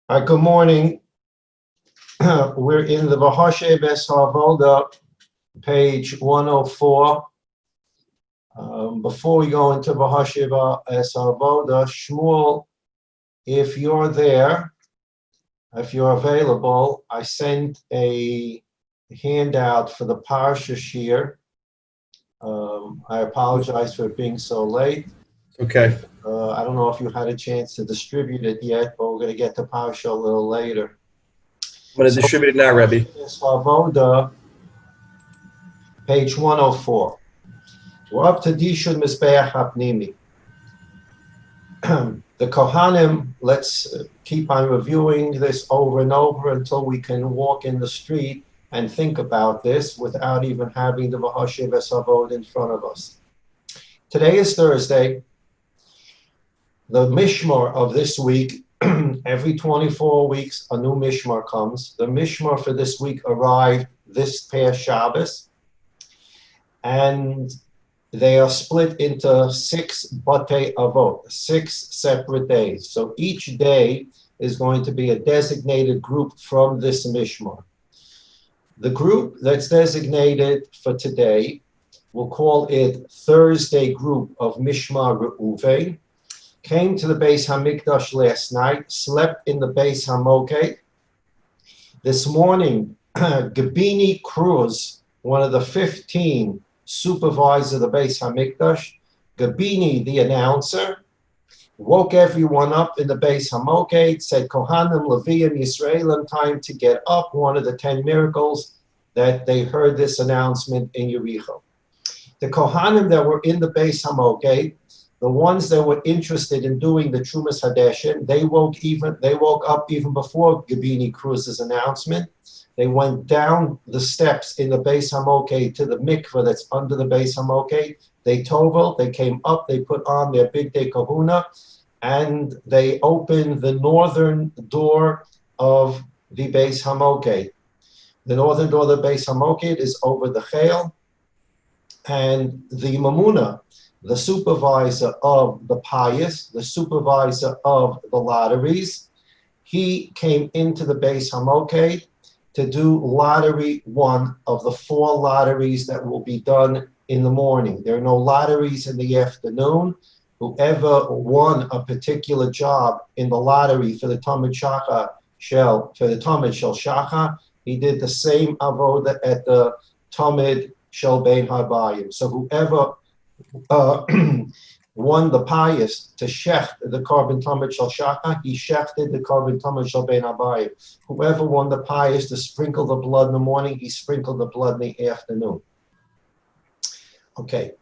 Hi, good morning. We're in the Vahashe Bes Havoda, page 104. Before we go into Vahashe Bes Havoda, Shmuel, if you're there, if you're available, I sent a handout for the Parsha Shir. I apologize for being so late. Okay. I don't know if you had a chance to distribute it yet, but we're going to get to Parsha a little later. I'm going to distribute it now, Rebbe. Bes Havoda, page 104. We're up to Dishun Mizbeach HaPnimi. The Kohanim, let's keep on reviewing this over and over until we can walk in the street and think about this without even having the Vahashe Vesavod in front of us. Today is Thursday. The Mishmar of this week, every 24 weeks, a new Mishmar comes. The Mishmar for this week arrived this past Shabbos, and they are split into 6 Batei Avot, 6 separate days. So each day is going to be a designated group from this Mishmar. The group that's designated for today, we'll call it Thursday group of Mishmar Reuven, came to the Beis HaMikdash last night, slept in the Beis HaMokeh. This morning, Gabini Cruz, one of the 15 supervisor of the Beis HaMikdash, Gabini, the announcer, woke everyone up in the Beis HaMokeh, said, Kohanim, Leviim, Yisraelim, time to get up, one of the 10 miracles that they heard this announcement in Yericho. The Kohanim that were in the Beis HaMokeh, the ones that were interested in doing the Trumas Hadeshim, they woke up even before Gabini Cruz's announcement. They went down the steps in the Beis HaMokeh to the mikveh that's under the Beis HaMokeh. They tovel, they came up, they put on their big day kahuna, and they opened the northern door of the Beis HaMokeh. The northern door of the Beis HaMokeh is over the Chayil, and the Mamuna, the supervisor of the pious, the supervisor of the lotteries, he came into the Beis HaMokeh to do lottery 1 of the 4 lotteries that will be done in the morning. There are no lotteries in the afternoon. Whoever won a particular job in the lottery for the Tamid Shel Shacha, he did the same avoda at the Tamid Shel Bein Habayim. So whoever won the pious to shecht the korban tamid shel shacha, he shechted the korban tamid shel bein habayim. Whoever won the pious to sprinkle the blood in the morning, he sprinkled the blood in the afternoon. Okay,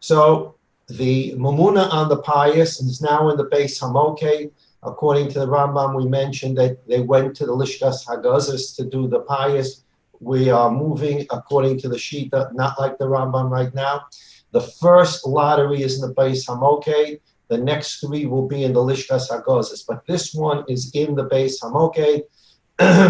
so the mamuna on the pious is now in the Beis HaMokeh. According to the Rambam, we mentioned that they went to the Lishkas Hagazis to do the pious. We are moving according to the Shita, not like the Rambam right now. The first lottery is in the Beis HaMokeh. The next 3 will be in the Lishkas Hagazis. But this one is in the Beis HaMokeh.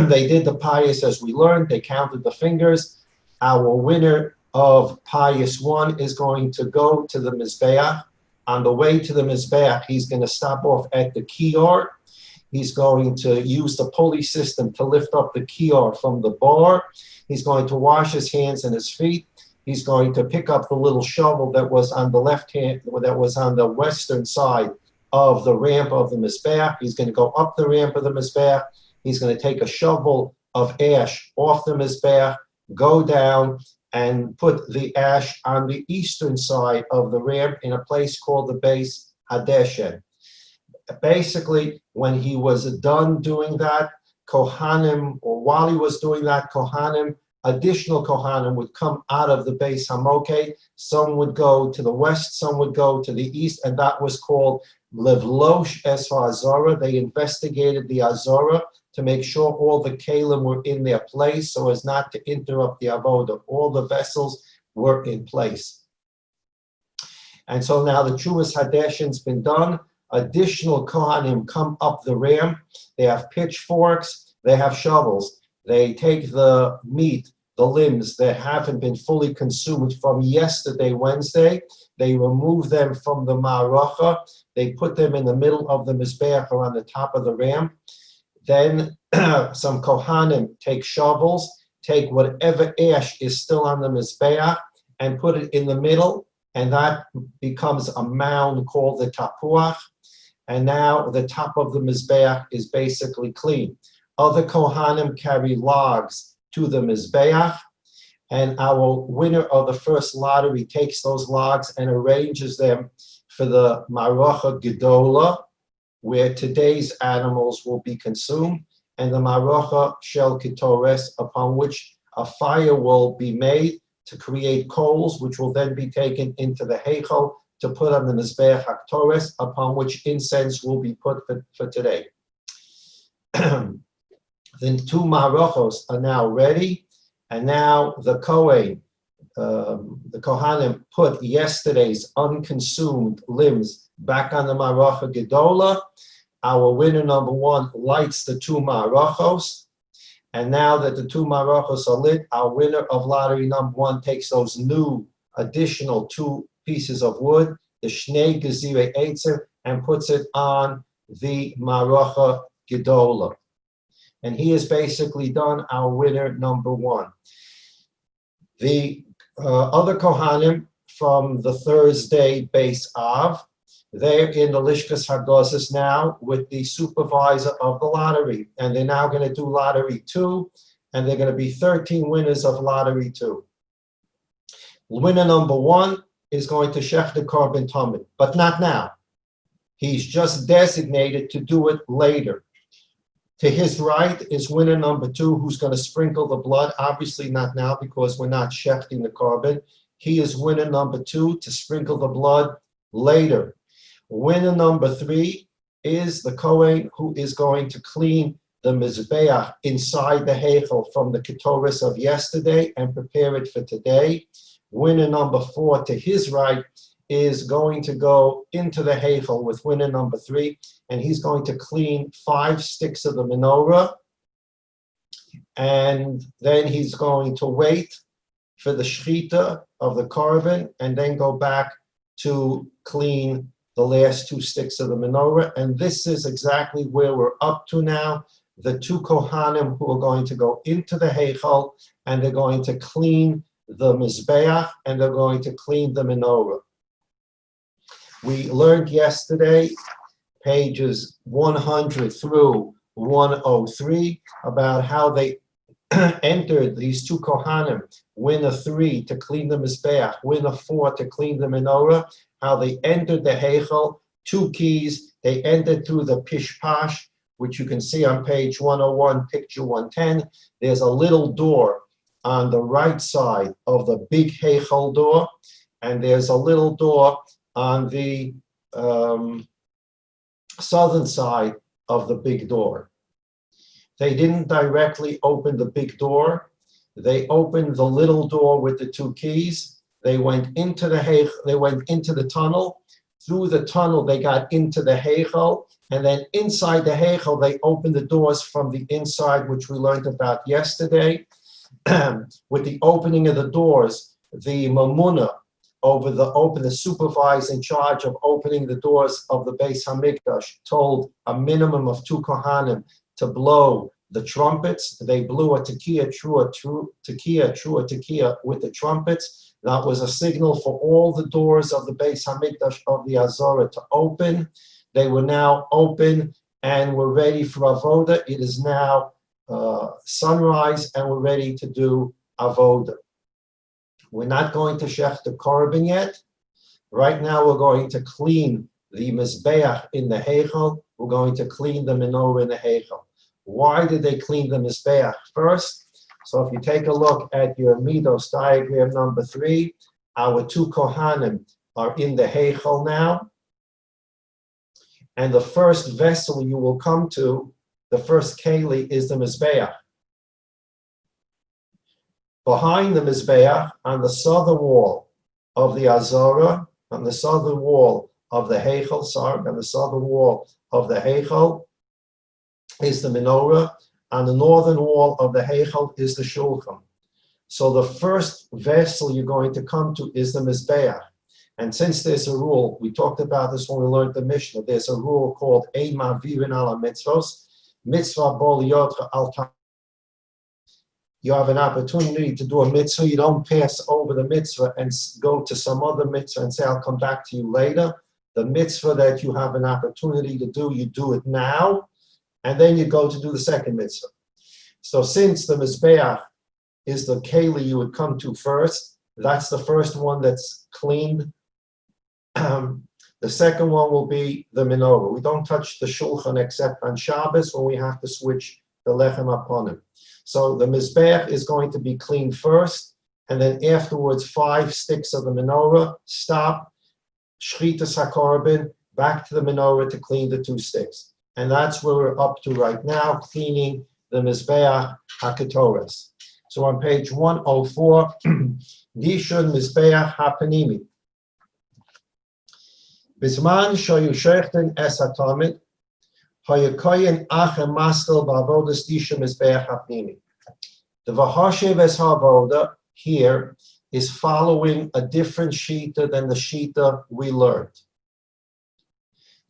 They did the pious as we learned. They counted the fingers. Our winner of pious 1 is going to go to the Mizbeach. On the way to the Mizbeach, he's going to stop off at the Kior. He's going to use the pulley system to lift up the Kior from the bar. He's going to wash his hands and his feet. He's going to pick up the little shovel that was on the left hand, that was on the western side of the ramp of the Mizbeach. He's going to go up the ramp of the Mizbeach. He's going to take a shovel of ash off the Mizbeach, go down, and put the ash on the eastern side of the ramp in a place called the Beis Hadeshen. Basically, when he was done doing that, Kohanim, or while he was doing that, additional Kohanim would come out of the Beis HaMokeh. Some would go to the west, some would go to the east, and that was called Levlosh Es HaAzara. They investigated the Azara to make sure all the Kalim were in their place so as not to interrupt the Avodah. All the vessels were in place. And so now the Trumas Hadeshin's been done. Additional Kohanim come up the ramp. They have pitchforks, they have shovels. They take the meat, the limbs that haven't been fully consumed from yesterday, Wednesday. They remove them from the ma'aracha. They put them in the middle of the mizbeach or on the top of the ramp. Then some Kohanim take shovels, take whatever ash is still on the Mizbeach and put it in the middle, and that becomes a mound called the Tapuach. And now the top of the Mizbeach is basically clean. Other Kohanim carry logs to the Mizbeach, and our winner of the first lottery takes those logs and arranges them for the Marocha Gedola, where today's animals will be consumed, and the Marocha Shel Ketores, upon which a fire will be made to create coals, which will then be taken into the Heichal to put on the Mizbeach HaKtores, upon which incense will be put for today. The two Marochos are now ready, and now the Kohen, the Kohanim put yesterday's unconsumed limbs back on the Marocha Gedola. Our winner number one lights the two Marochos, and now that the two Marochos are lit, our winner of lottery number one takes those new additional two pieces of wood, the Shnei Gezire Eitzer, and puts it on the Marocha Gedola. And he has basically done our winner number one. The other Kohanim from the Thursday Beis Av, they're in the Lishkas Hagozis now with the supervisor of the lottery, and they're now going to do lottery 2, and they're going to be 13 winners of lottery 2. Winner number 1 is going to shech the korban Tamid, but not now. He's just designated to do it later. To his right is winner number 2, who's going to sprinkle the blood, obviously not now because we're not shechting the korban. He is winner number 2 to sprinkle the blood later. Winner number 3 is the Kohen who is going to clean the Mizbeach inside the Heichel from the Ketores of yesterday and prepare it for today. Winner number 4 to his right is going to go into the Heichel with winner number 3, and he's going to clean 5 sticks of the menorah, and then he's going to wait for the shechita of the korban and then go back to clean the last 2 sticks of the menorah. And this is exactly where we're up to now. The 2 Kohanim who are going to go into the Heichal, and they're going to clean the Mizbeach, and they're going to clean the menorah. We learned yesterday, pages 100 through 103, about how they entered, these 2 Kohanim, winner 3 to clean the Mizbeach, winner 4 to clean the menorah, how they entered the Heichel, 2 keys. They entered through the Pishpash, which you can see on page 101, picture 110. There's a little door on the right side of the big Heichel door, and there's a little door on the southern side of the big door. They didn't directly open the big door. They opened the little door with the 2 keys. They went into the they went into the tunnel. Through the tunnel, they got into the Heichel, and then inside the Heichel, they opened the doors from the inside, which we learned about yesterday. With the opening of the doors, the Mamuna the supervisor in charge of opening the doors of the Beis Hamikdash told a minimum of 2 Kohanim to blow the trumpets. They blew a tekiah, trua, tekiah with the trumpets. That was a signal for all the doors of the Beis Hamikdash of the Azorah to open. They were now open and we're ready for Avoda. It is now sunrise and we're ready to do Avoda. We're not going to shech the korban yet. Right now we're going to clean the Mizbeach in the Heichel. We're going to clean the menorah in the Heichel. Why did they clean the Mizbeach first? So if you take a look at your Midos diagram number 3, our 2 Kohanim are in the Heichel now. And the first vessel you will come to, the first keli, is the Mizbeach. Behind the Mizbeach, on the southern wall of the Azorah, on the southern wall of the Heichel, on the southern wall of the Heichel is the menorah. On the northern wall of the Heichel is the Shulchan. So the first vessel you're going to come to is the Mizbeach. And since there's a rule, we talked about this when we learned the Mishnah, there's a rule called Ein Ma'avirin ala mitzvos. mitzvah bol yotra al. You have an opportunity to do a mitzvah. You don't pass over the mitzvah and go to some other mitzvah and say, I'll come back to you later. The mitzvah that you have an opportunity to do, you do it now, and then you go to do the second mitzvah. So since the Mizbeach is the keli you would come to first, that's the first one that's cleaned. The second one will be the menorah. We don't touch the shulchan except on Shabbos when we have to switch the lechem upon him. So the mizbeach is going to be cleaned first, and then afterwards 5 sticks of the menorah, stop, shchitas hakorban, back to the menorah to clean the 2 sticks. And that's where we're up to right now, cleaning the mizbeach haketoras. So on page 104, Dishun mizbeach hapanimi. Bisman shoyu shechten es hatamid, hayakoyin achem maskel ba'avodas dishun mizbeach hapnimi. The v'hashiv es ha'avoda here is following a different shita than the shita we learned.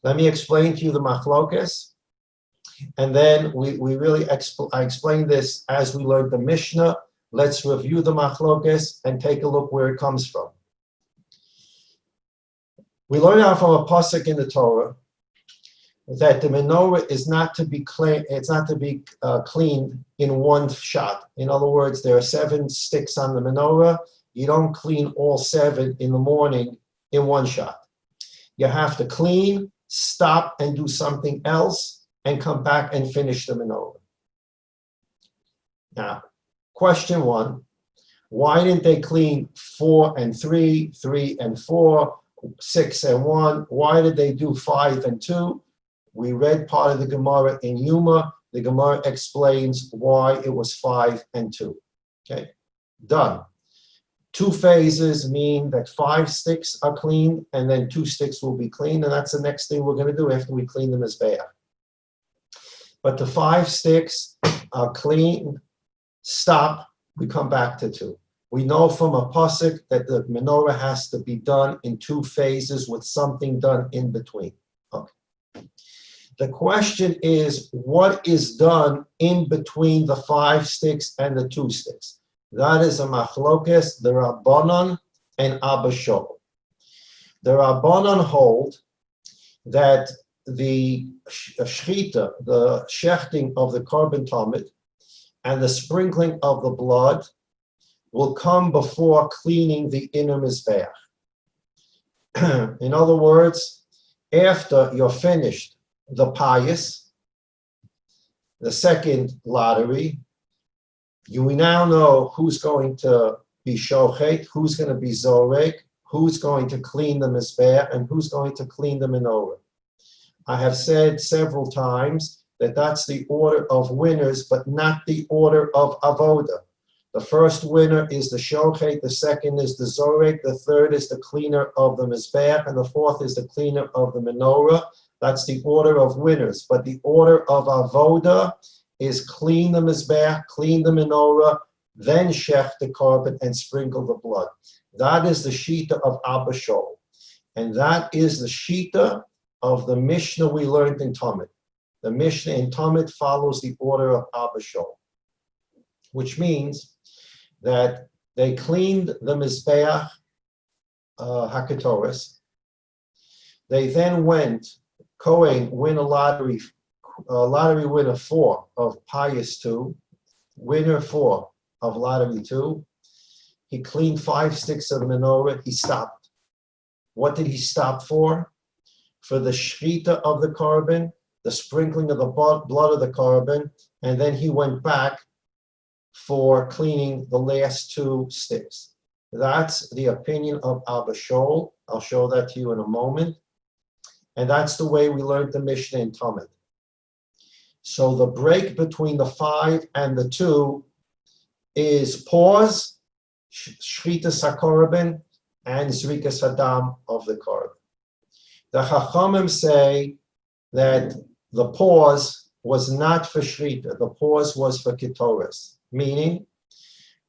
Let me explain to you the machlokes, and then I explained this as we learned the Mishnah. Let's review the machlokes and take a look where it comes from. We learn out from a pasuk in the Torah that the menorah is not to be cleaned in one shot. In other words, there are 7 sticks on the menorah. You don't clean all 7 in the morning in one shot. You have to clean, stop, and do something else, and come back and finish the menorah. Now, question 1, why didn't they clean 4 and 3, 3 and 4, 6 and 1? Why did they do 5 and 2? We read part of the Gemara in Yuma. The Gemara explains why it was 5 and 2. Okay, done. 2 phases mean that 5 sticks are cleaned, and then 2 sticks will be cleaned, and that's the next thing we're going to do after we clean the mizbeach. But the 5 sticks are cleaned, stop, we come back to 2. We know from a pasuk that the menorah has to be done in 2 phases with something done in between. Okay. The question is, what is done in between the 5 sticks and the 2 sticks? That is a machlokes, the Rabbanon and Abba Shaul. The Rabbanon hold that the shchita, the shechting of the korban tamid, and the sprinkling of the blood will come before cleaning the inner mizbeach. In other words, after you're finished the payas, the second lottery, you now know who's going to be shochet, who's going to be zorek, who's going to clean the mizbeach, and who's going to clean the menorah. I have said several times that that's the order of winners, but not the order of avoda. The first winner is the shochet, the second is the zorek, the third is the cleaner of the mizbeach, and the fourth is the cleaner of the menorah. That's the order of winners. But the order of avoda is clean the mizbeach, clean the menorah, then shech the korban and sprinkle the blood. That is the shita of Abba Shaul. And that is the shita of the Mishnah we learned in Tamid. The Mishnah in Tamid follows the order of Abba Shaul, which means that they cleaned the Mizbeach Hakatoris. They then went, Kohen win a lottery winner 4 of Pius 2, winner 4 of lottery 2. He cleaned 5 sticks of the menorah, he stopped. What did he stop for? For the shchita of the korban, the sprinkling of the blood of the korban, and then he went back for cleaning the last 2 sticks. That's the opinion of Abba Shaul. I'll show that to you in a moment. And that's the way we learned the Mishnah in Tamid. So the break between the 5 and the 2 is pause, shchitas hakorban, and zrikas hadam of the korban. The Chachamim say that the pause was not for shchita, the pause was for ketoras, meaning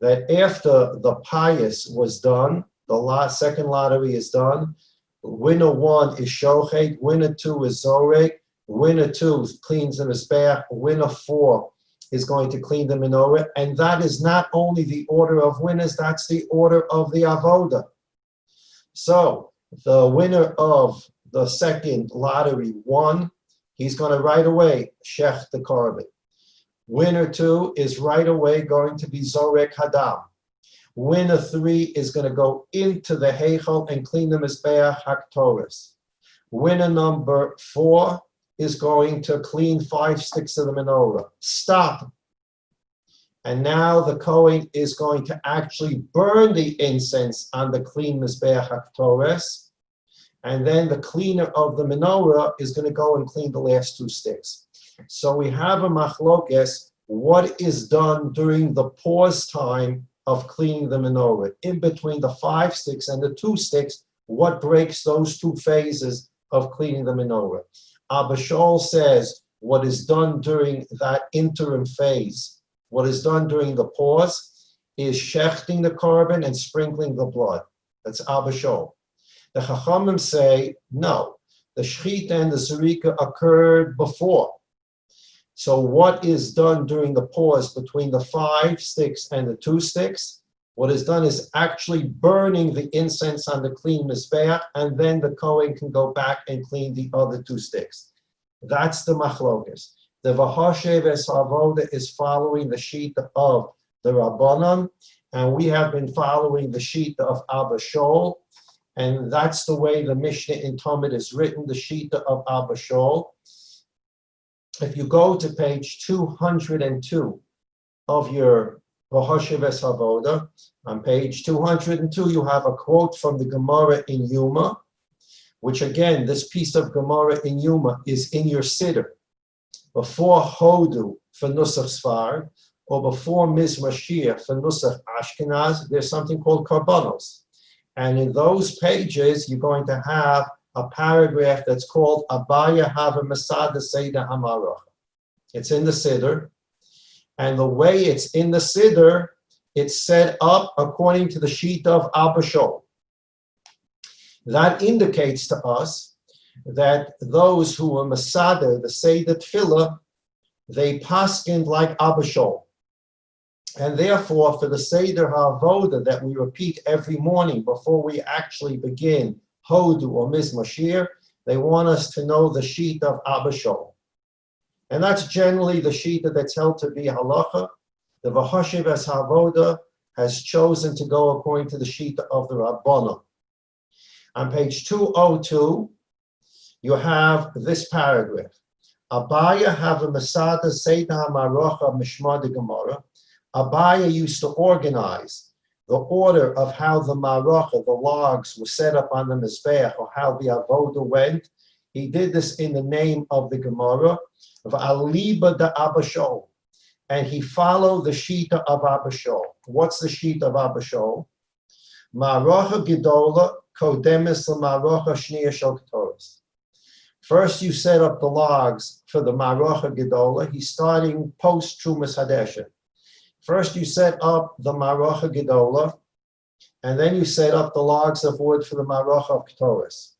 that after the pious was done, the second lottery is done, winner 1 is shochet, winner 2 is zorek, Winner 2 cleans the Mizbeach. Winner 4 is going to clean the menorah. And that is not only the order of winners, that's the order of the avoda. So the winner of the second lottery 1, he's going to right away shech the korban. Winner 2 is right away going to be zorek hadam. Winner 3 is going to go into the heichal and clean the mizbeach haktoris. Winner number 4 is going to clean 5 sticks of the menorah. Stop. And now the Kohen is going to actually burn the incense on the clean mizbeach haktoris. And then the cleaner of the menorah is going to go and clean the last 2 sticks. So we have a machlokes, what is done during the pause time of cleaning the menorah. In between the 5 sticks and the 2 sticks, what breaks those 2 phases of cleaning the menorah? Abba Shaul says what is done during that interim phase, what is done during the pause, is shechting the korban and sprinkling the blood. That's Abba Shaul. The Chachamim say, no, the Shechita and the Zerika occurred before. So what is done during the pause between the 5 sticks and the 2 sticks? What is done is actually burning the incense on the clean mizbeach, and then the Kohen can go back and clean the other 2 sticks. That's the machlokes. The v'hashev es havoda is following the shita of the Rabbanon, and we have been following the shita of Abba Shaul, and that's the way the Mishnah in Tamid is written, the shita of Abba Shaul. If you go to page 202 of your V'hashev es havoda, on page 202 you have a quote from the Gemara in Yuma, which again, this piece of Gemara in Yuma is in your Siddur. Before Hodu for Nusach Sfard, or before Mizmashir for Nusach Ashkenaz, there's something called Karbanos. And in those pages, you're going to have a paragraph that's called Abaya Hava Masada Seder Hamarach. It's in the Siddur. And the way it's in the Siddur, it's set up according to the sheet of Abba Shaul. That indicates to us that those who were Masada, the Seder Tefillah, they paskined like Abba Shaul. And therefore, for the Seder HaAvoda that we repeat every morning before we actually begin Hodu or Mizmashir, they want us to know the sheet of Abba Shaul. And that's generally the shita that's held to be halacha. The V'hashev es havoda has chosen to go according to the shita of the Rabbanon. On page 202, you have this paragraph. Abaya have a Masada Seder HaMarocha Mishmar de Gemara. Abaya used to organize the order of how the marocha, the logs, were set up on the Mizbeach, or how the avoda went. He did this in the name of the Gemara, of Aliba de Abba Shaul. And he followed the shita of Abba Shaul. What's the shita of Abba Shaul? Marocha Gedola Kodemis LaMarocha Shniya Shel Ketoros. First, you set up the logs for the Marocha Gedola. He's starting post Trumas Hadesha. First, you set up the Marocha Gedola, and then you set up the logs of wood for the Marocha of Ketoros.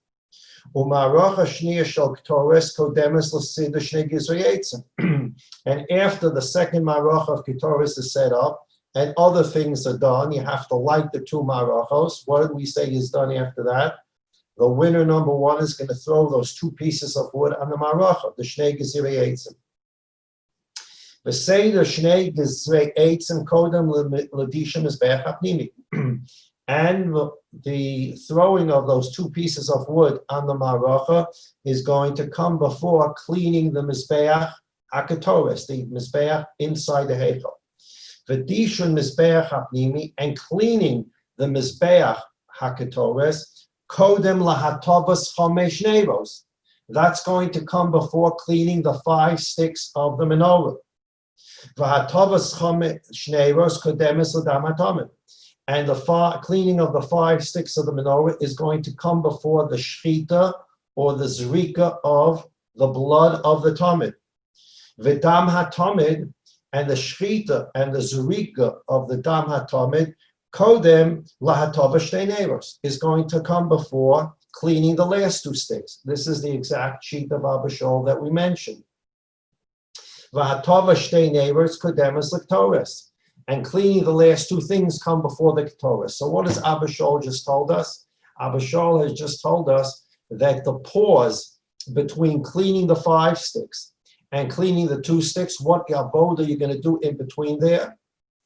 U'Marocha Shniya Shel Ketoros Kodemis L'Siddur Shnei Gizrei Eitzim. And after the second Marocha of Ketoros is set up, and other things are done, you have to light the 2 Marochos. What do we say is done after that? The winner number 1 is going to throw those 2 pieces of wood on the Marocha, the Shnei Gizrei Eitzim. V'seder Shnei Gizrei Eitzim Kodem L'Disha Mizbeach HaPnimi. And the throwing of those 2 pieces of wood on the Marocha is going to come before cleaning the Mizbeach HaKetoros, the Mizbeach inside the Heichal. V'dishun Mizbeach HaPnimi, and cleaning the Mizbeach HaKetoros, Kodem Lahatovas Chomesh Nevos. That's going to come before cleaning the 5 sticks of the menorah. V'hatovas Chomesh Nevos Kodemis L'Dam HaTamid. And the cleaning of the 5 sticks of the menorah is going to come before the shchita or the zrika of the blood of the tamid. V'dam hatamid, and the shchita and the zrika of the dam hatamid, kodem lahatava shtei nevos, is going to come before cleaning the last two sticks. This is the exact sheet of Abba Shaul that we mentioned. V'hatova shtei neighbors kodemas l'ktoras. And cleaning the last two things come before the ktoras. So what has Abba Shaul just told us? Abba Shaul has just told us that the pause between cleaning the 5 sticks and cleaning the 2 sticks, what avoda you're going to do in between there?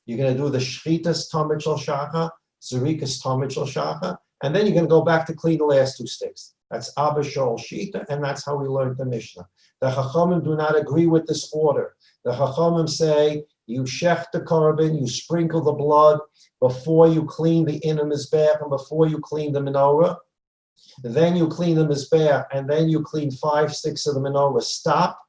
You're going to do the shchitas tamid shel shacha, zerikas tamid shel shacha, and then you're going to go back to clean the last 2 sticks. That's Abba Shaul shita, and that's how we learned the Mishnah. The Chachamim do not agree with this order. The Chachamim say you shech the carbon, you sprinkle the blood before you clean the inner mizbeach and before you clean the menorah. Then you clean the mizbeach, and then you clean 5 sticks of the menorah. Stop.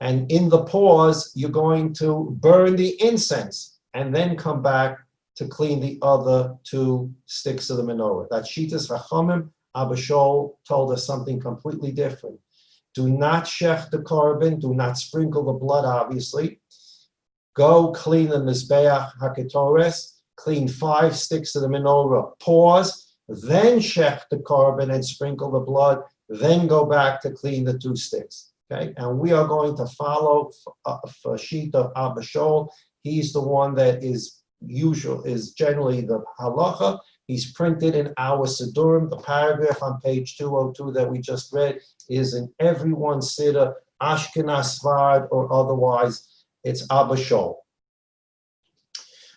And in the pause, you're going to burn the incense and then come back to clean the other 2 sticks of the menorah. That's Shitas Chachamim. Abba Shaul told us something completely different. Do not shech the carbon, do not sprinkle the blood, obviously. Go clean the Mizbeach HaKetores, clean 5 sticks of the menorah, pause, then shech the carbon and sprinkle the blood, then go back to clean the 2 sticks. Okay, and we are going to follow a sheet of Abba Shaul. He's the one that is generally the halacha. He's printed in our Sidurim. The paragraph on page 202 that we just read is in everyone's Siddur, Ashkenaz, Sfarad, or otherwise. It's Abba Shaul.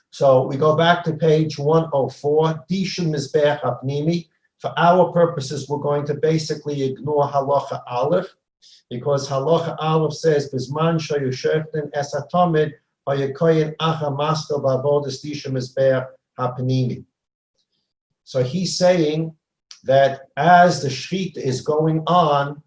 So we go back to page 104, Dishun Mizbeach HaPnimi. For our purposes, we're going to basically ignore halacha aleph, because halacha aleph says, Bizman shayusheften es hatamid hayakoyin acha maskal ba'avodas Dishun Mizbeach HaPnimi. So he's saying that as the shechita is going on,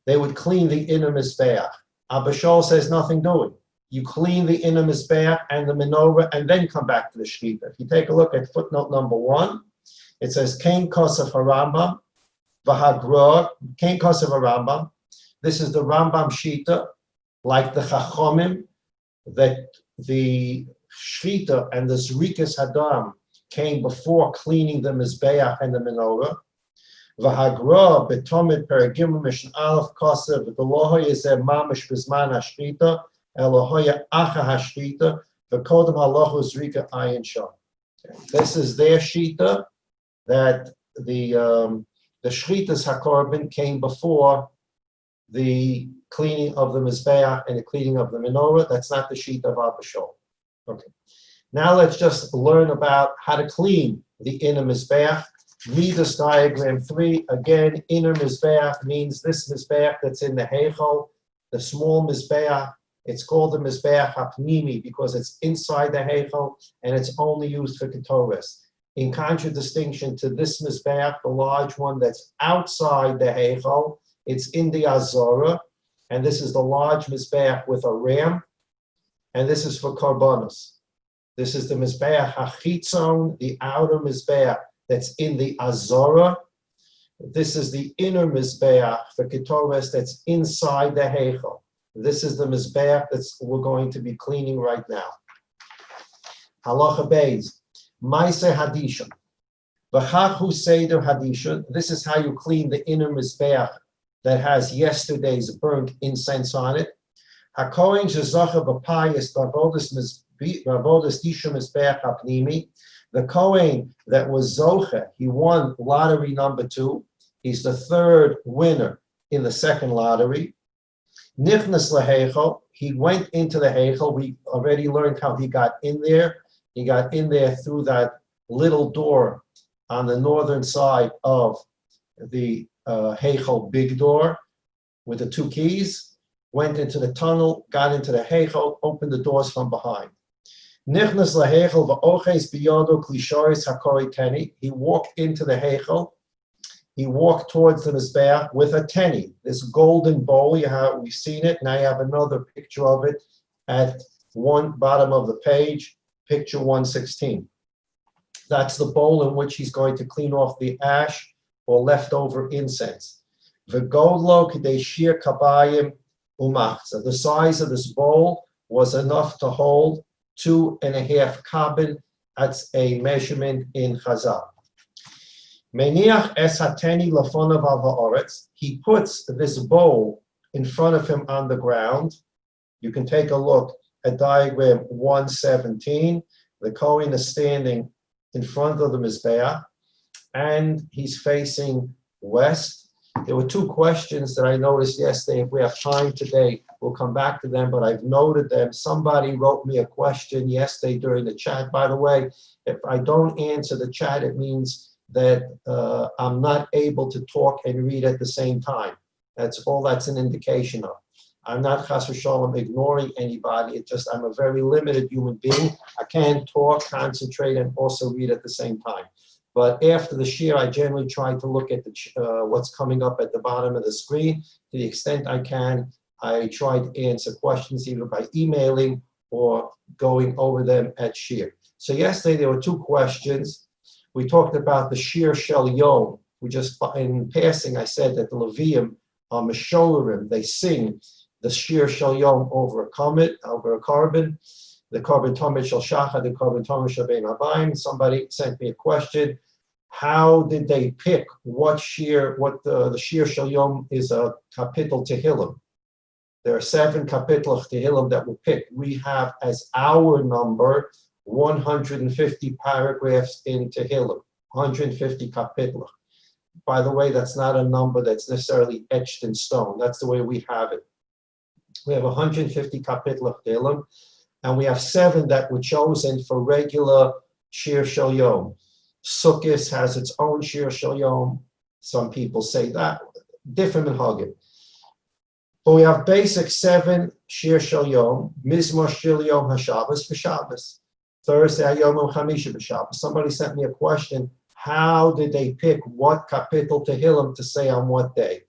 they would clean the inner mizbeach. Abba Shaul says nothing doing. You clean the inner mizbeach and the menorah, and then come back to the shechita. If you take a look at footnote number 1, it says Kain Kosef HaRambam v'Hagra Kain Kosef HaRambam. This is the Rambam shita, like the Chachomim, that the shechita and the zrikas hadam came before cleaning the mizbeach and the menorah. V'hagra betomid peragim mishnah aleph kosev v'lohoy yezeh mamish bizman hashchita elohoya acha hashchita v'kodem halachu zrika ayin sham. This is their shita that the shchitas hakorban came before the cleaning of the mizbeach and the cleaning of the menorah. That's not the shita of Abba Shaul. Okay. Now let's just learn about how to clean the inner mizbeach. Midas diagram 3, again, inner mizbeach means this mizbeach that's in the heichal, the small mizbeach. It's called the mizbeach hapnimi because it's inside the heichal and it's only used for ketores. In contradistinction to this mizbeach, the large one that's outside the heichal, it's in the azora, and this is the large mizbeach with a ram, and this is for karbanos. This is the Mizbeach HaChitzon, the outer Mizbeach that's in the Azora. This is the inner Mizbeach for Ketores that's inside the Heichel. This is the Mizbeach we're going to be cleaning right now. Halacha Beis, Maaseh Hadishon. V'chachu Seder Hadishon. This is how you clean the inner Mizbeach that has yesterday's burnt incense on it. HaKohen shezocha b'payis b'avodas Mizbeach. The Kohen that was Zoche, he won lottery number 2. He's the 3rd winner in the 2nd lottery. Nichnas leheichel, he went into the heichel. We already learned how he got in there. He got in there through that little door on the northern side of the heichel big door with the 2 keys. Went into the tunnel, got into the heichel, opened the doors from behind. Nichnas laheichel va'oches biyodo klishoris hakori teni. He walked into the heichel. He walked towards the mizbeach with a teni, this golden bowl. We've seen it. Now you have another picture of it at one bottom of the page, picture 116. That's the bowl in which he's going to clean off the ash or leftover incense. V'godlo k'dei shir kabayim umachza. The size of this bowl was enough to hold 2.5 kabin. That's a measurement in Chazal. Meniach es hateni lafonav al haaretz. He puts this bowl in front of him on the ground. You can take a look at diagram 117. The Kohen is standing in front of the Mizbeach, and he's facing west. There were two questions that I noticed yesterday. If we have time today, we'll come back to them, but I've noted them. Somebody wrote me a question yesterday during the chat. By the way, if I don't answer the chat, it means that I'm not able to talk and read at the same time. That's all that's an indication of. I'm not chas v'shalom ignoring anybody. It's just I'm a very limited human being. I can't talk, concentrate, and also read at the same time. But after the shir, I generally try to look at what's coming up at the bottom of the screen. To the extent I can, I try to answer questions either by emailing or going over them at shir. So yesterday there were two questions. We talked about the shir shel yom. We just, in passing, I said that the Levium, Mesholerim, they sing the shir shel yom over a carbon, the carbon Tamid shel shachar, the carbon Tamid shel bein habayim. Somebody sent me a question. How did they pick what shir, the shir shel yom is a kapitel Tehillim? There are 7 kapitel of Tehillim that were picked. We have as our number 150 paragraphs in Tehillim, 150 kapitel. By the way, that's not a number that's necessarily etched in stone. That's the way we have it. We have 150 kapitel of Tehillim, and we have 7 that were chosen for regular shir shel yom. Sukkot has its own shir shel yom. Some people say that, different minhagim. But we have basic 7 shir shel yom, mizmor shel yom haShabbos for Shabbos, Thursday yom chamisha b'Shabbos. Somebody sent me a question. How did they pick what kapitel Tehillim to say on what day?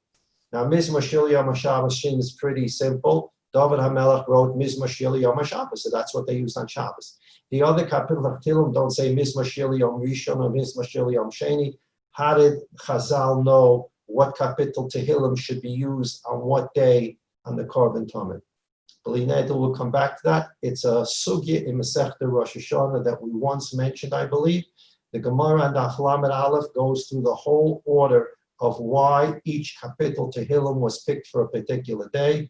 Now, Mizmor Shel Yom HaShabbos seems pretty simple. David HaMelech wrote Mizmor Shel Yom HaShabbos, so that's what they used on Shabbos. The other kapitel of Tehillim don't say Mizmor Shel Yom Rishon or Mizmor Shel Yom Sheni. How did Chazal know what kapitel Tehillim should be used on what day on the Korban Tamid? We'll come back to that. It's a sugya in Masechta Rosh Hashanah that we once mentioned, I believe. The Gemara and Daf Lamed Aleph goes through the whole order of why each kapitel Tehillim was picked for a particular day.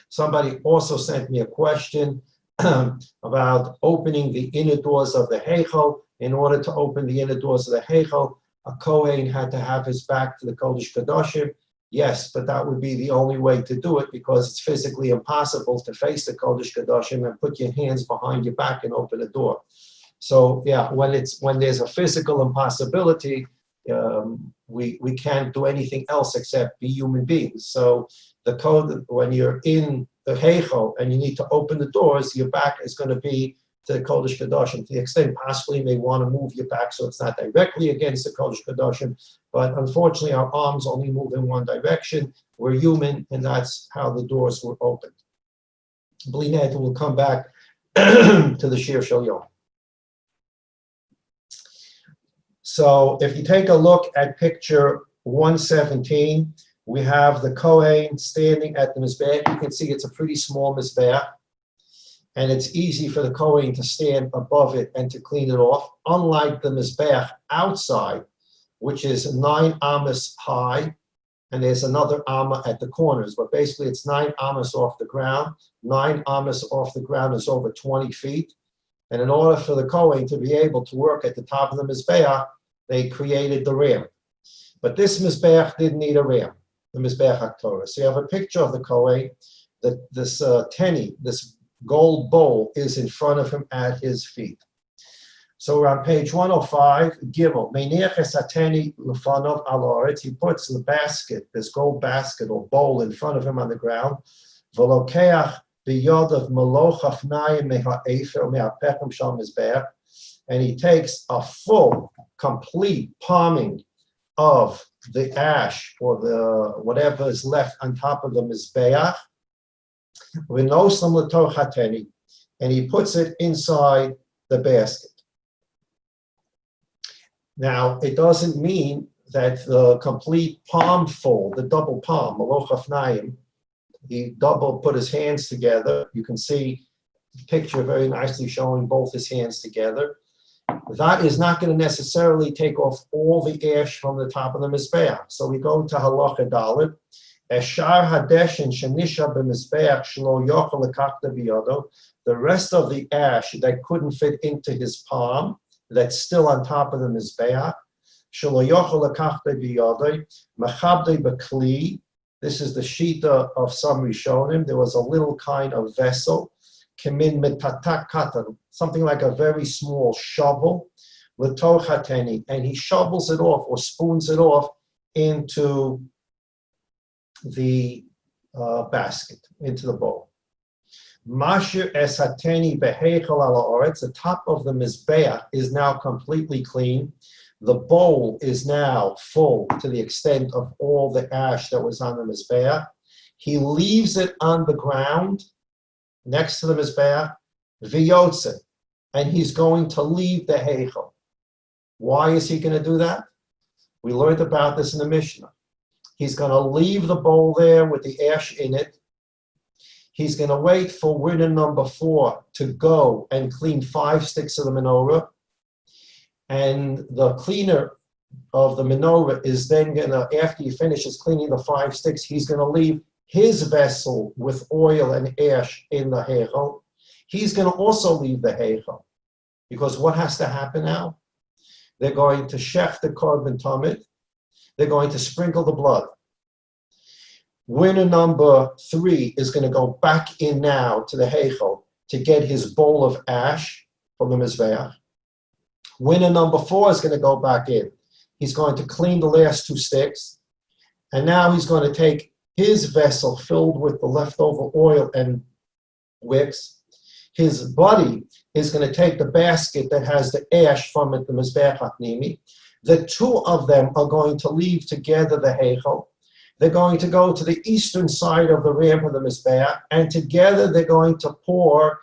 Somebody also sent me a question about opening the inner doors of the Heichal. In order to open the inner doors of the Heichal, a Kohen had to have his back to the Kodesh Kodashim. Yes, but that would be the only way to do it because it's physically impossible to face the Kodesh Kodashim and put your hands behind your back and open a door. So yeah, when there's a physical impossibility, we can't do anything else except be human beings. So the code, when you're in the Heichal and you need to open the doors, your back is going to be to the Kodesh Kodashim. To the extent possibly you may want to move your back so it's not directly against the Kodesh Kodashim, but unfortunately our arms only move in one direction. We're human, and that's how the doors were opened. Blined will come back to the Shir Shel Yom. So if you take a look at picture 117, we have the Kohen standing at the Mizbeach. You can see it's a pretty small Mizbeach, and it's easy for the Kohen to stand above it and to clean it off. Unlike the Mizbeach outside, which is 9 amas high, and there's another amma at the corners, but basically it's 9 amas off the ground. 9 amas off the ground is over 20 feet. And in order for the Kohen to be able to work at the top of the Mizbeach, they created the ram. But this Mizbeach didn't need a ram, the Mizbeach HaTorah. So you have a picture of the Kohen, that this teni, this gold bowl, is in front of him at his feet. So we're on page 105, Gimel. Meiniach teni lefanov al haaretz. He puts the basket, this gold basket or bowl, in front of him on the ground. V'lokeach b'yod of meloch hafnayim me'ha'efer me'apechem shal Mizbeach. And he takes a full, complete palming of the ash or the whatever is left on top of the Mizbeach, and he puts it inside the basket. Now, it doesn't mean that the complete palm full, the double palm, Maloch Hafnayim, he put his hands together. You can see the picture very nicely showing both his hands together. that is not going to necessarily take off all the ash from the top of the Mizbeach. So we go to Halacha Dalet. Eshar hadeshin shenisha b'mizbeach shelo yochel lekachta biyado. The rest of the ash that couldn't fit into his palm, that's still on top of the Mizbeach, shelo yochel lekachta biyado, machabdei b'kli. This is the shita of some Rishonim. There was a little kind of vessel, kemin metatak katan, something like a very small shovel, l'toch hateni, and he shovels it off or spoons it off into the basket, into the bowl. Mashir es hateni beheichel ala oretz, the top of the mizbeach is now completely clean. The bowl is now full to the extent of all the ash that was on the mizbeach. He leaves it on the ground next to the mizbeach, v'yotze, and he's going to leave the heichel. Why is he going to do that? We learned about this in the Mishnah. He's going to leave the bowl there with the ash in it. He's going to wait for winner number 4 to go and clean 5 sticks of the menorah. And the cleaner of the menorah is then going to, after he finishes cleaning the 5 sticks, he's going to leave his vessel with oil and ash in the heichel. He's going to also leave the heichel. Because what has to happen now? They're going to shech the korban Tamid. They're going to sprinkle the blood. Winner number 3 is going to go back in now to the heichel to get his bowl of ash from the mizbeach. Winner number 4 is going to go back in. He's going to clean the last 2 sticks. And now he's going to take his vessel filled with the leftover oil and wicks. His buddy is going to take the basket that has the ash from it, the mizbeach haknimi. The 2 of them are going to leave together the heichel. They're going to go to the eastern side of the ramp of the mizbeach, and together they're going to pour.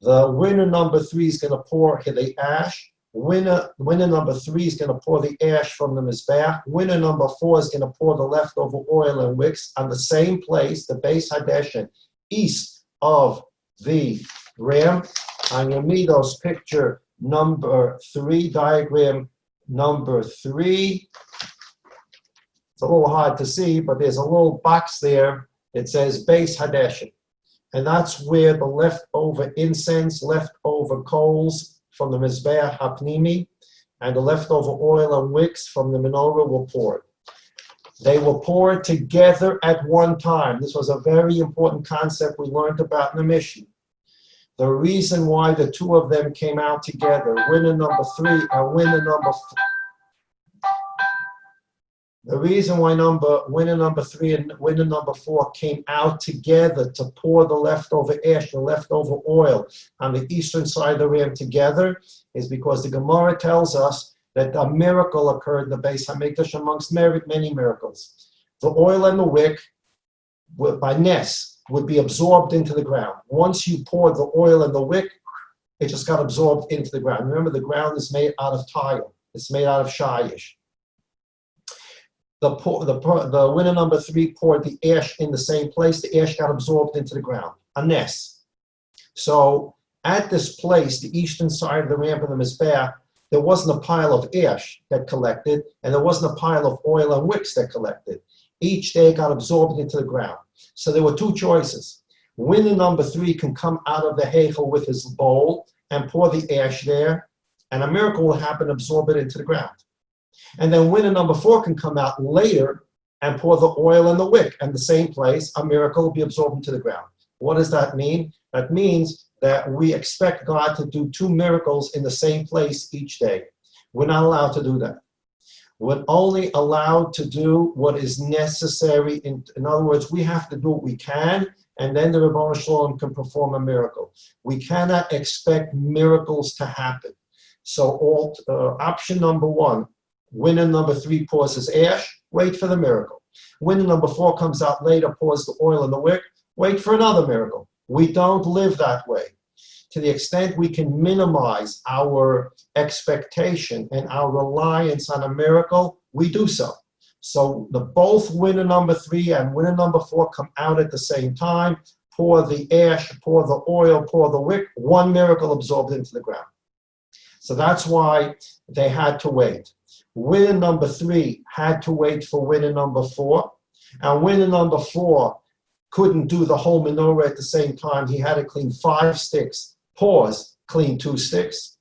The winner number 3 is going to pour the ash. Winner number 3 is going to pour the ash from the mizbeach. Winner number 4 is going to pour the leftover oil and wicks on the same place, the Beis Hadeshin, east of the ram. On your Midos picture number 3, diagram number 3. It's a little hard to see, but there's a little box there. It says Beis Hadeshin. And that's where the leftover incense, leftover coals from the Mizbeach HaPnimi, and the leftover oil and wicks from the menorah were poured. They were poured together at one time. This was a very important concept we learned about in the Mishnah. The reason why the 2 of them came out together, winner number 3 and winner number 4, the reason why winner number 3 and winner number 4 came out together to pour the leftover ash, the leftover oil on the eastern side of the ram together is because the Gemara tells us that a miracle occurred in the Beis HaMikdash amongst many miracles. The oil and the wick, by Ness, would be absorbed into the ground. Once you poured the oil and the wick, it just got absorbed into the ground. Remember, the ground is made out of tile. It's made out of shayish. The winner number 3 poured the ash in the same place. The ash got absorbed into the ground, a ness. So at this place, the eastern side of the ramp of the Mizbeach, there wasn't a pile of ash that collected, and there wasn't a pile of oil and wicks that collected. Each day got absorbed into the ground. So there were 2 choices. Winner number 3 can come out of the heichel with his bowl and pour the ash there, and a miracle will happen, absorb it into the ground. And then winner number 4 can come out later and pour the oil and the wick in the same place. A miracle will be absorbed into the ground. What does that mean? That means that we expect God to do 2 miracles in the same place each day. We're not allowed to do that. We're only allowed to do what is necessary. In other words, we have to do what we can, and then the Ribono Shel Olam can perform a miracle. We cannot expect miracles to happen. So option number 1, winner number 3 pours his ash, wait for the miracle. Winner number 4 comes out later, pours the oil in the wick, wait for another miracle. We don't live that way. To the extent we can minimize our expectation and our reliance on a miracle, we do so. So both winner number 3 and winner number 4 come out at the same time, pour the ash, pour the oil, pour the wick, 1 miracle absorbed into the ground. So that's why they had to wait. Winner number 3 had to wait for winner number 4. And winner number 4 couldn't do the whole menorah at the same time. He had to clean 5 sticks, pause, clean 2 sticks.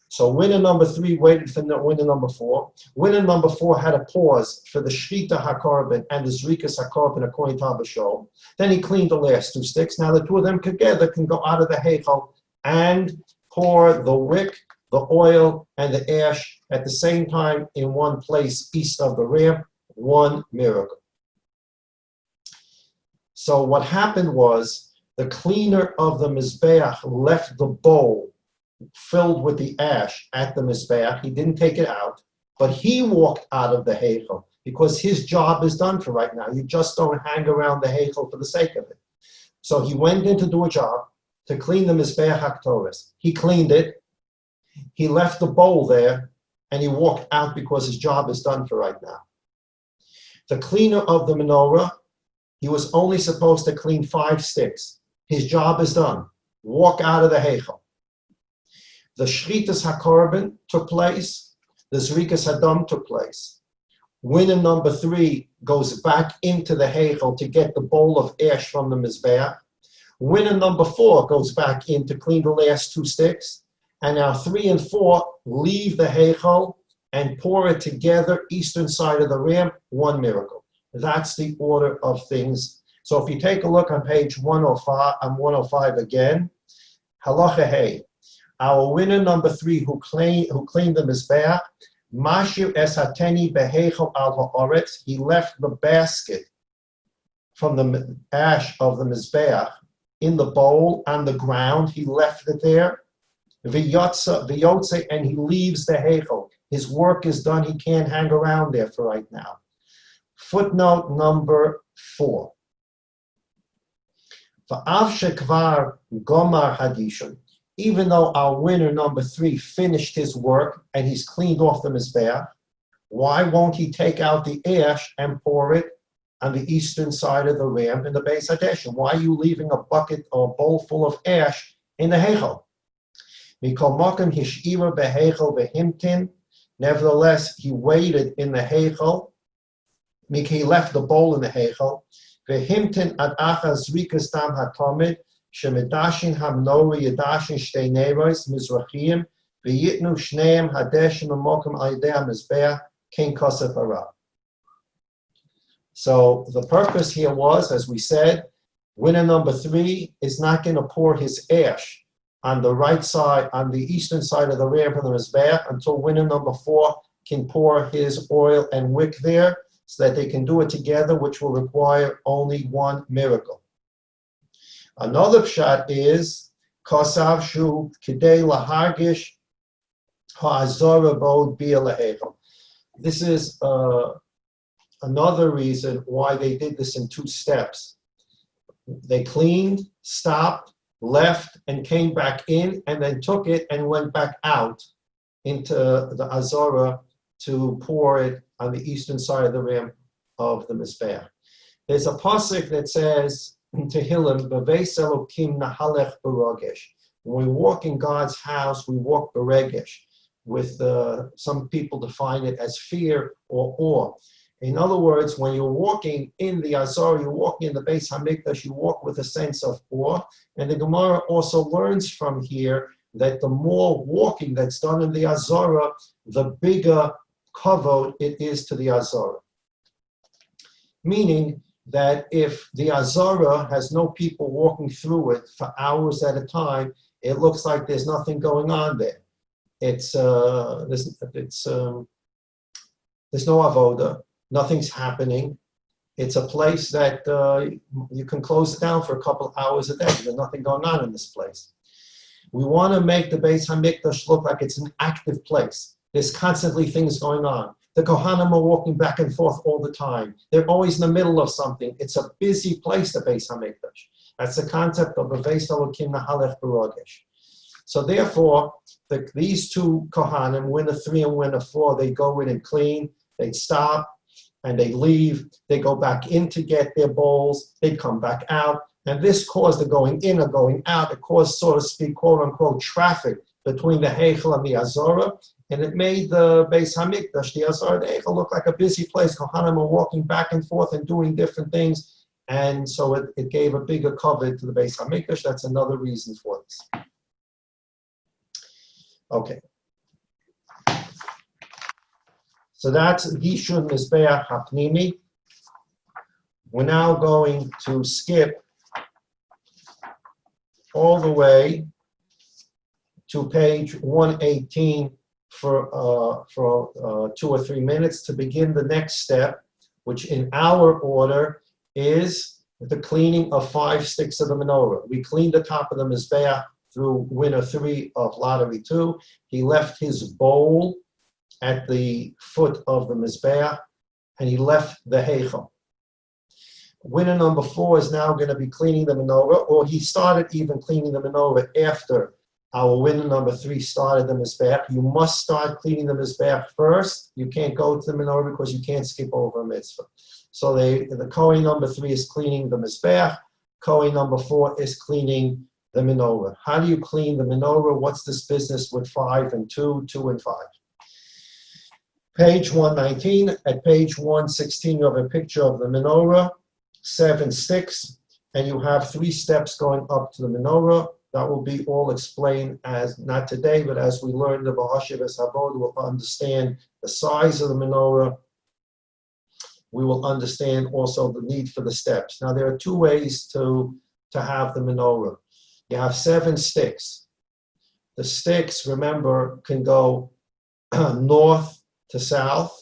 So winner number 3 waited for winner number 4. Winner number 4 had a pause for the Shrita HaKorban and the Zrikas HaKorban according to Abba Shol. Then he cleaned the last 2 sticks. Now the two of them together can go out of the Heichal and pour the wick, the oil, and the ash at the same time in one place east of the ramp. One miracle. So what happened was the cleaner of the Mizbeach left the bowl filled with the ash at the Mizbeach. He didn't take it out, but he walked out of the Heichel because his job is done for right now. You just don't hang around the Heichel for the sake of it. So he went in to do a job to clean the Mizbeach HaKtoris. He cleaned it. He left the bowl there, and he walked out because his job is done for right now. The cleaner of the menorah, he was only supposed to clean 5 sticks. His job is done. Walk out of the Heichel. The Shritas HaKorban took place. The Zrikas Hadam took place. Winner number 3 goes back into the Heichel to get the bowl of ash from the Mizbeach. Winner number 4 goes back in to clean the last 2 sticks. And now 3 and 4 leave the Heichel and pour it together, eastern side of the ramp, one miracle. That's the order of things. So if you take a look on page 105 again, Halacha Hey, our winner number 3 who cleaned the Mizbeach, Mashir esateni beheichel al haaretz, he left the basket from the ash of the Mizbeach in the bowl on the ground. He left it there. V'yotze, and he leaves the Heichel. His work is done. He can't hang around there for right now. Footnote number 4. V'av shekvar gomar hadishon. Even though our winner number 3 finished his work and he's cleaned off the Mizbeach, why won't he take out the ash and pour it on the eastern side of the ramp in the Beis Hadeshin? Why are you leaving a bucket or a bowl full of ash in the Heichel? Nevertheless, he waited in the Heichel. He left the bowl in the Heichel. Vehimtin ad achas zrikas tam hatamid shemedashin hamnori yadashin shtei neiros mizrachim v'yitnu shneim hadeshin umokim al yedei mizbeach ken kosef hara. So the purpose here was, as we said, winner number 3 is not going to pour his ash on the right side, on the eastern side of the ramp of the Mizbeach until winner number 4 can pour his oil and wick there so that they can do it together, which will require only one miracle. Another pshat is Kosav Shu Kidei Lahargish Ha'azora Bod Bia Lahechel. This is another reason why they did this in 2 steps. They cleaned, stopped, left, and came back in, and then took it and went back out into the Azora to pour it on the eastern side of the ramp of the Mizbeach. There's a pasuk that says in Tehillim, "B'veis Elokim nahalech b'rogesh." When we walk in God's house, we walk b'regesh. With some people define it as fear or awe. In other words, when you're walking in the Azor, you're walking in the Beis Hamikdash, you walk with a sense of awe. And the Gemara also learns from here that the more walking that's done in the Azorah, the bigger kavod it is to the Azorah. Meaning that if the Azorah has no people walking through it for hours at a time, it looks like there's nothing going on there. There's no avoda. Nothing's happening. It's a place that you can close it down for a couple hours a day. There's nothing going on in this place. We want to make the Beis Hamikdash look like it's an active place. There's constantly things going on. The Kohanim are walking back and forth all the time. They're always in the middle of something. It's a busy place, the Beis Hamikdash. That's the concept of B'veis Elokim nahalech b'rogesh. So therefore, these 2 Kohanim, winner 3 and winner 4, they go in and clean. They stop. And they leave, they go back in to get their bowls, they come back out, and this caused the going in or going out. It caused, so to speak, quote unquote, traffic between the Heichel and the Azorah, and it made the Beis Hamikdash, the Azorah, the Heichel, look like a busy place. Kohanim were walking back and forth and doing different things, and so it gave a bigger cover to the Beis Hamikdash. That's another reason for this. Okay. So that's Gishun Mizbeach HaPnimi. We're now going to skip all the way to page 118 for 2 or 3 minutes to begin the next step, which in our order is the cleaning of 5 sticks of the menorah. We cleaned the top of the Mizbeach through winner 3 of lottery 2. He left his bowl at the foot of the Mizbeach, and he left the Heichel. Winner number 4 is now going to be cleaning the menorah, or he started even cleaning the menorah after our winner number 3 started the Mizbeach. You must start cleaning the Mizbeach first. You can't go to the menorah because you can't skip over a mitzvah. So the Kohen number 3 is cleaning the Mizbeach. Kohen number 4 is cleaning the menorah. How do you clean the menorah? What's this business with 5 and 2, 2 and 5? Page 119. At page 116, you have a picture of the menorah, 7 sticks, and you have 3 steps going up to the menorah. That will be all explained as, not today, but as we learn the Bahashiv Esavod, we'll understand the size of the menorah. We will understand also the need for the steps. Now, there are 2 ways to have the menorah. You have 7 sticks. The sticks, remember, can go north to south,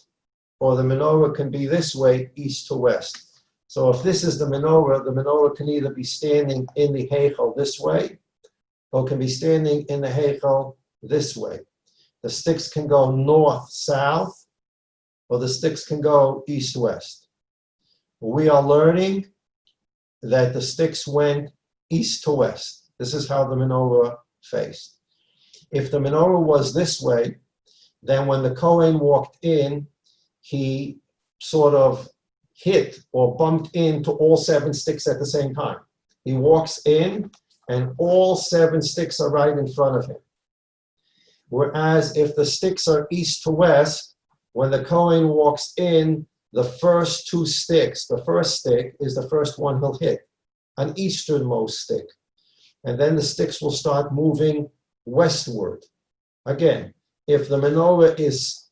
or the menorah can be this way, east to west. So if this is the menorah can either be standing in the Heichel this way, or can be standing in the Heichel this way. The sticks can go north-south, or the sticks can go east-west. We are learning that the sticks went east to west. This is how the menorah faced. If the menorah was this way, then when the Kohen walked in, he sort of hit or bumped into all 7 sticks at the same time. He walks in, and all 7 sticks are right in front of him. Whereas if the sticks are east to west, when the Kohen walks in, the first 2 sticks, the first stick is the first one he'll hit, an easternmost stick. And then the sticks will start moving westward. Again, if the menorah is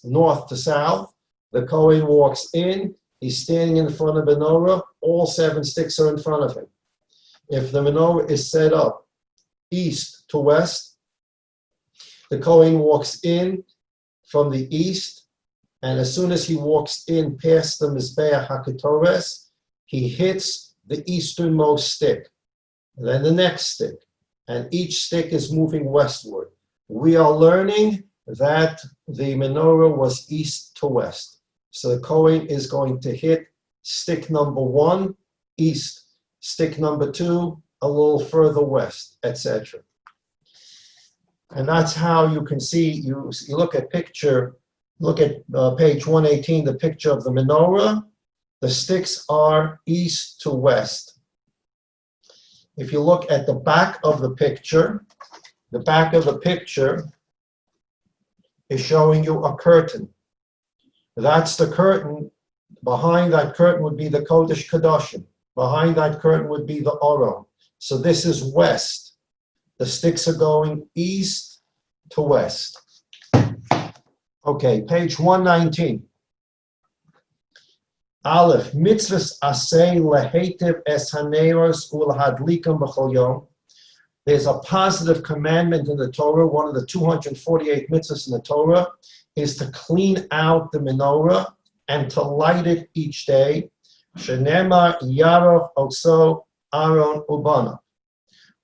north to south, the Kohen walks in, he's standing in front of the menorah, all 7 sticks are in front of him. If the menorah is set up east to west, the Kohen walks in from the east, and as soon as he walks in past the Mizbeach HaKetores, he hits the easternmost stick, and then the next stick, and each stick is moving westward. We are learning that the menorah was east to west. So the Kohen is going to hit stick number 1, east, stick number 2, a little further west, etc. And that's how you can see, you look at page 118, the picture of the menorah. The sticks are east to west. If you look at the back of the picture is showing you a curtain. That's the curtain. Behind that curtain would be the Kodesh Kodashim. Behind that curtain would be the Aron. So this is west. The sticks are going east to west. Okay, page 119. Aleph, mitzvahs asay lehetiv es haneros ulahadlikam b'chol yom. There's a positive commandment in the Torah. One of the 248 mitzvahs in the Torah is to clean out the menorah and to light it each day. Shenema yaroch otso Aaron ubana.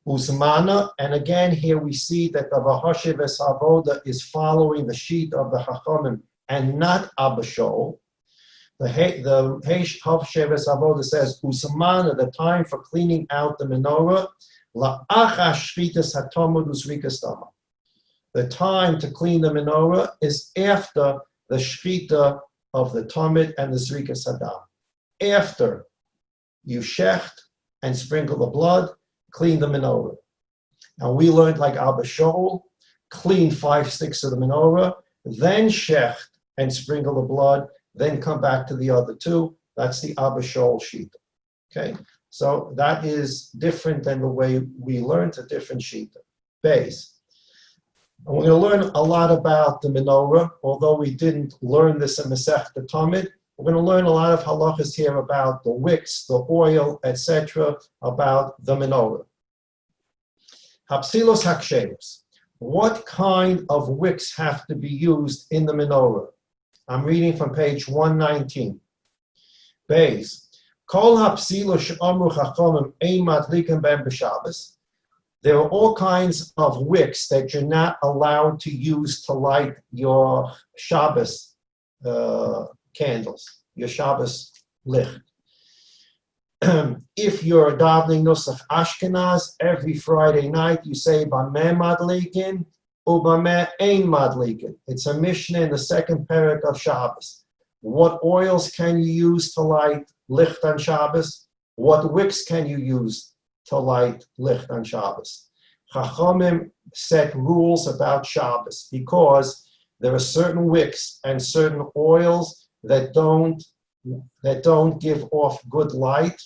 Uzmana, and again here we see that the Vahashiv Esavoda is following the sheet of the Chachamim and not Abba Shaul. The Vahashiv Esavoda says Uzmana, the time for cleaning out the menorah, la'acha shritas hatamud uzrikas dama. The time to clean the menorah is after the shrita of the Tamid and the zrikas hadam. After you shecht and sprinkle the blood, clean the menorah. And we learned like Abba Shaul, clean 5 sticks of the menorah, then shecht and sprinkle the blood, then come back to the other 2. That's the Abba Shaul sheet. Okay, so that is different than the way we learned a different sheet. Base. And we're going to learn a lot about the menorah, although we didn't learn this in Maseches Tamid. We're going to learn a lot of halachas here about the wicks, the oil, etc., about the menorah. Hapsilos haksheros. What kind of wicks have to be used in the menorah? I'm reading from page 119. Beis. Kol hapsilos she'amru chachamim ein madlikin ben b'Shabbos. There are all kinds of wicks that you're not allowed to use to light your Shabbos candles, your Shabbos licht. If you're davening Nusach Ashkenaz, every Friday night you say Bameh Madlikin, Ubameh Ein Madlikin. It's a Mishnah in the second parak of Shabbos. What oils can you use to light licht on Shabbos? What wicks can you use to light licht on Shabbos? Chachamim set rules about Shabbos because there are certain wicks and certain oils that don't give off good light,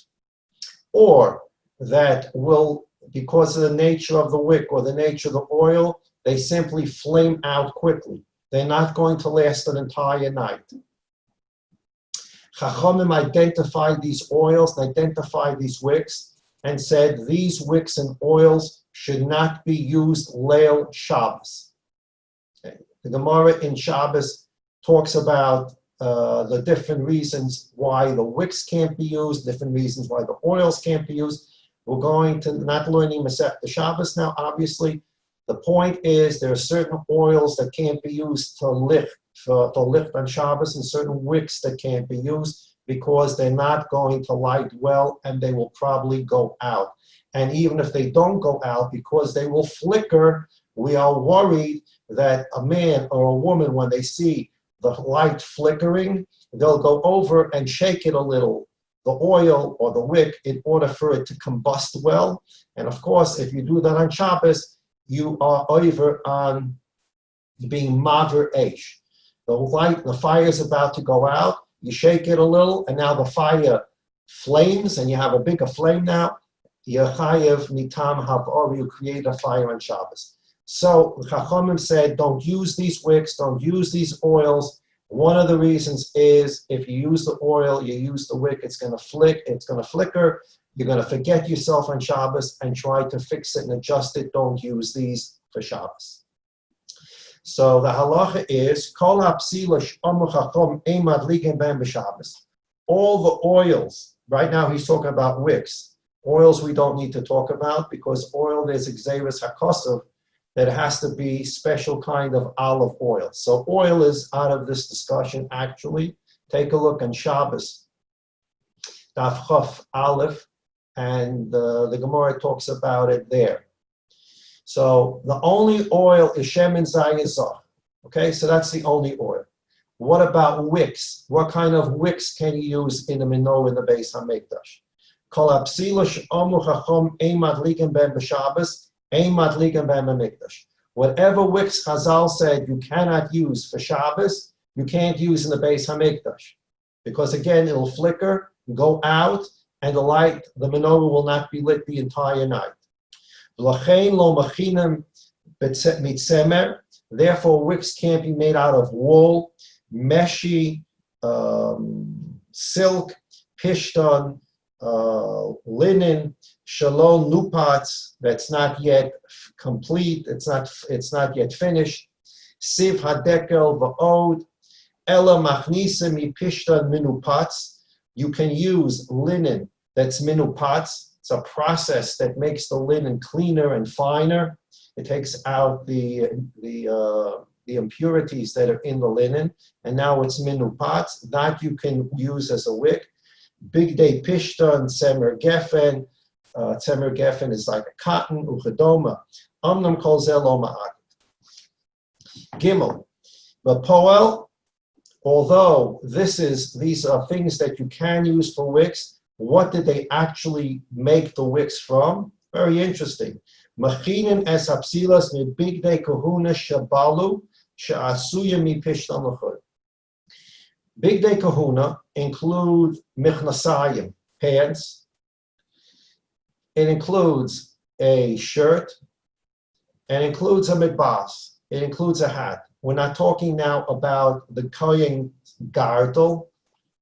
or that will, because of the nature of the wick or the nature of the oil, they simply flame out quickly. They're not going to last an entire night. Chachamim identified these oils, identified these wicks, and said these wicks and oils should not be used Leil Shabbos. Okay. The Gemara in Shabbos talks about the different reasons why the wicks can't be used, different reasons why the oils can't be used. We're going to not learning Maseches Shabbos now, obviously. The point is there are certain oils that can't be used to lift on Shabbos, and certain wicks that can't be used because they're not going to light well and they will probably go out. And even if they don't go out, because they will flicker, we are worried that a man or a woman, when they see the light flickering, they'll go over and shake it a little, the oil or the wick, in order for it to combust well. And of course, if you do that on Shabbos, you are over on being maver eish. The fire is about to go out, you shake it a little, and now the fire flames, and you have a bigger flame now. Yechayev mitam havor, you create a fire on Shabbos. So Chachamim said, don't use these wicks, don't use these oils. One of the reasons is if you use the oil, you use the wick, it's going to flicker. You're going to forget yourself on Shabbos and try to fix it and adjust it. Don't use these for Shabbos. So the halacha is kol hapsilos amru chacham ein madlikin ben b'Shabbos. All the oils. Right now he's talking about wicks. Oils we don't need to talk about because oil, there's exeris hakosav, that it has to be special kind of olive oil. So oil is out of this discussion actually. Take a look on Shabbos, Daf Chaf Aleph, and the Gemara talks about it there. So the only oil is Shemin Zayin Zach. Okay, so that's the only oil. What about wicks? What kind of wicks can you use in the menorah in the Beis HaMikdash? Kol hapsilos amru chacham ein madlikin ben b'Shabbos, ein madlikin ben b'Mikdash. Whatever wicks Chazal said you cannot use for Shabbos, you can't use in the Beis HaMikdash. Because again, it'll flicker, go out, and the menorah will not be lit the entire night. V'lachein lo machinam mitzemer. Therefore, wicks can't be made out of wool, meshi, silk, pishtan, linen, shalom nupats, that's not yet complete, it's not yet finished. Siv hadekel va'od, ela machnisim mipishtan minupats. You can use linen that's minupats. It's a process that makes the linen cleaner and finer. It takes out the impurities that are in the linen, and now it's minupats. That you can use as a wick. Big day pishtan, tzemer gefen. Tzemer gefen is like a cotton, uchadoma. Amnam kol zelo ma'akit. Gimel. The poel, although these are things that you can use for wicks, what did they actually make the wicks from? Very interesting. Machinin es hapsilas mi bigdei kahuna shabalu she'asuya mi pishtan l'chud. Bigdei kahuna include michnasayim, pants. It includes a shirt, and includes a midbas. It includes a hat. We're not talking now about the kohen girdle,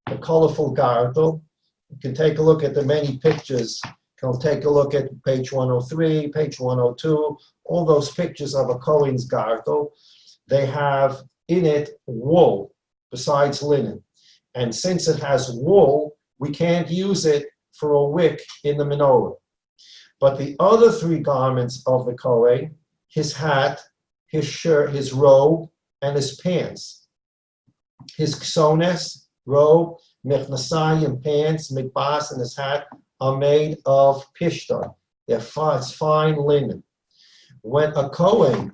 the colorful girdle. You can take a look at the many pictures. You can take a look at page 103, page 102, all those pictures of a kohen's girdle. They have in it wool besides linen. And since it has wool, we can't use it for a wick in the menorah. But the other three garments of the kohen, his hat, his shirt, his robe, and his pants. His ksones, robe, mechnasayim, pants, mikbas, and his hat are made of pishtan. It's fine linen. When a kohen,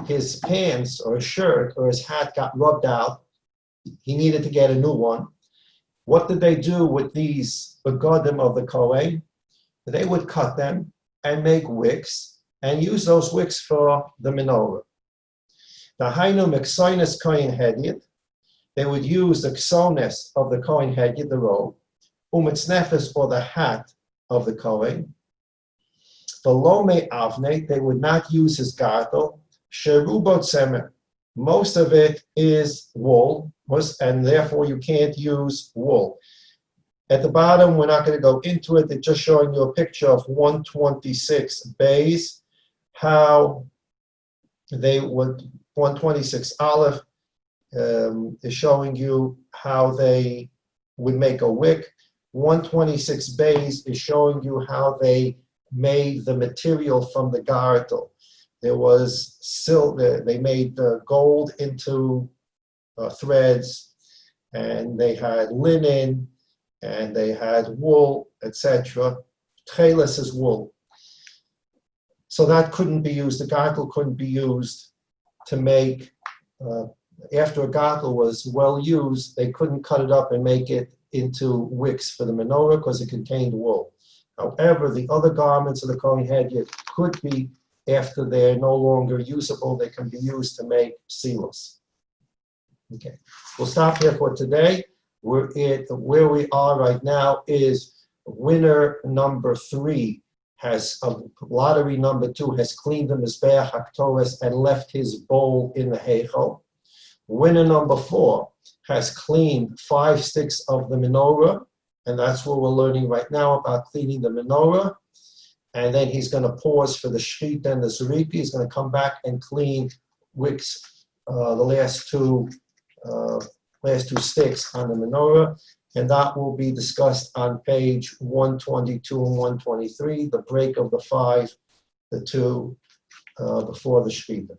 his pants or his shirt or his hat got rubbed out, he needed to get a new one. What did they do with these begodim of the kohen? They would cut them and make wicks and use those wicks for the menorah. The hainu meksoines kohen hedyot, they would use the ksones of the kohen hedyot, the robe, umitznefes, or the hat of the kohen. The lome avne, they would not use his girdle. Sherubot semer, most of it is wool, and therefore you can't use wool. At the bottom, we're not going to go into it. They're just showing you a picture of 126 bays, how they would, 126 Aleph is showing you how they would make a wick. 126 bays is showing you how they made the material from the girdle. There was silver, they made gold into threads, and they had linen, and they had wool, etc. Tcheles is wool. So that couldn't be used. The girdle couldn't be used to make, after a girdle was well used, they couldn't cut it up and make it into wicks for the menorah because it contained wool. However, the other garments of the Kohen Hedyot could be, after they're no longer usable, they can be used to make silos. Okay, we'll stop here for today. Where we are right now is winner number 3 has lottery number 2 has cleaned the Mizbeach HaKtoros and left his bowl in the Heichal. Winner number 4 has cleaned 5 sticks of the menorah, and that's what we're learning right now about cleaning the menorah. And then he's going to pause for the shechita and the zerika. He's going to come back and clean wicks, the last two sticks on the menorah, and that will be discussed on page 122 and 123, the break of the 5, the 2 before the shechita.